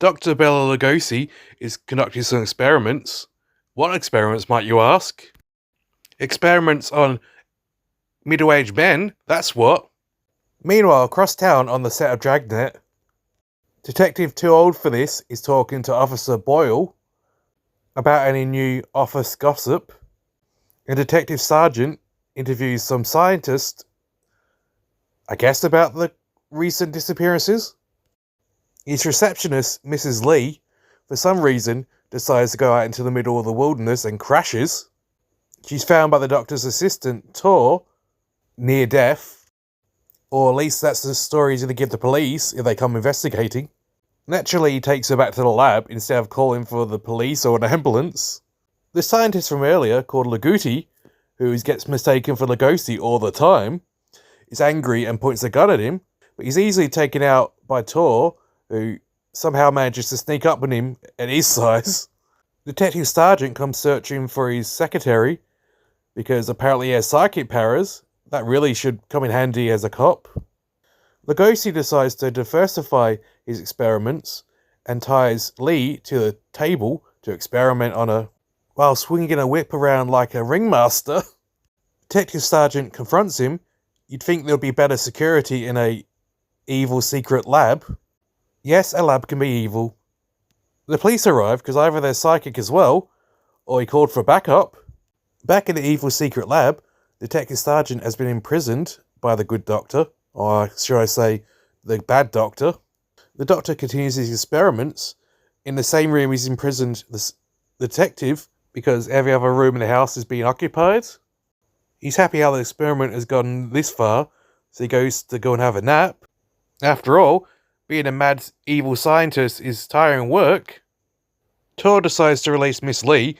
Dr. Bela Lugosi is conducting some experiments. What experiments, might you ask? Experiments on middle-aged men, that's what. Meanwhile, across town on the set of Dragnet, Detective Too Old for This is talking to Officer Boyle about any new office gossip, and Detective Sergeant interviews some scientist, I guess, about the recent disappearances. His receptionist, Mrs. Lee, for some reason, decides to go out into the middle of the wilderness and crashes. She's found by the doctor's assistant, Tor, near death, or at least that's the story he's going to give the police if they come investigating. Naturally, he takes her back to the lab instead of calling for the police or an ambulance. The scientist from earlier, called Laguti, who gets mistaken for Lugosi all the time, is angry and points a gun at him, but he's easily taken out by Tor, who somehow manages to sneak up on him at his size. Detective Sergeant comes searching for his secretary, because apparently he has psychic powers. That really should come in handy as a cop. Lugosi decides to diversify his experiments and ties Lee to the table to experiment on her while swinging a whip around like a ringmaster. Detective Sergeant confronts him. You'd think there'd be better security in a evil secret lab. Yes, a lab can be evil. The police arrive because either they're psychic as well, or he called for backup. Back in the evil secret lab, Detective Sergeant has been imprisoned by the good doctor, or should I say, the bad doctor. The doctor continues his experiments. In the same room he's imprisoned the detective, because every other room in the house is being occupied. He's happy how the experiment has gone this far, so he goes to go and have a nap. After all, being a mad, evil scientist is tiring work. Tor decides to release Miss Lee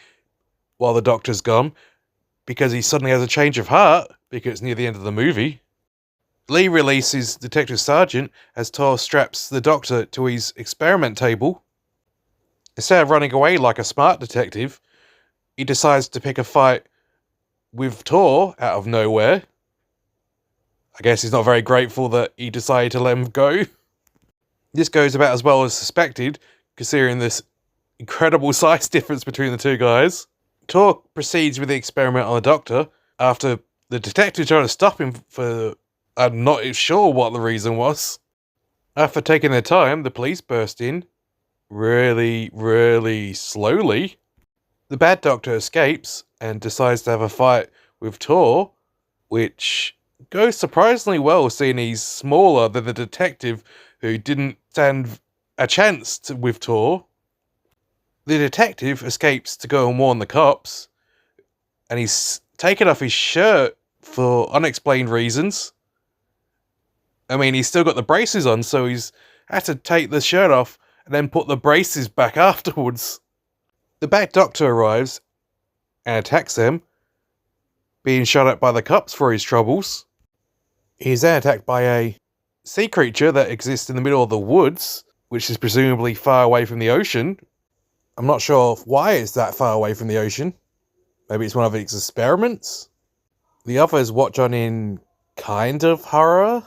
while the doctor's gone, because he suddenly has a change of heart, because it's near the end of the movie. Lee releases Detective Sergeant as Tor straps the doctor to his experiment table. Instead of running away like a smart detective, he decides to pick a fight with Tor out of nowhere. I guess he's not very grateful that he decided to let him go. This goes about as well as suspected, considering this incredible size difference between the two guys. Tor proceeds with the experiment on the doctor after the detective tried to stop him for I'm not sure what the reason was. After taking their time, the police burst in really, really slowly. The bad doctor escapes and decides to have a fight with Tor, which goes surprisingly well, seeing he's smaller than the detective who didn't stand a chance with Tor. The detective escapes to go and warn the cops, and he's taken off his shirt for unexplained reasons. I mean, he's still got the braces on, so he's had to take the shirt off and then put the braces back afterwards. The bad doctor arrives and attacks them, being shot at by the cops for his troubles. He's then attacked by a sea creature that exists in the middle of the woods, which is presumably far away from the ocean. I'm not sure why it's that far away from the ocean. Maybe it's one of its experiments? The others watch on in kind of horror.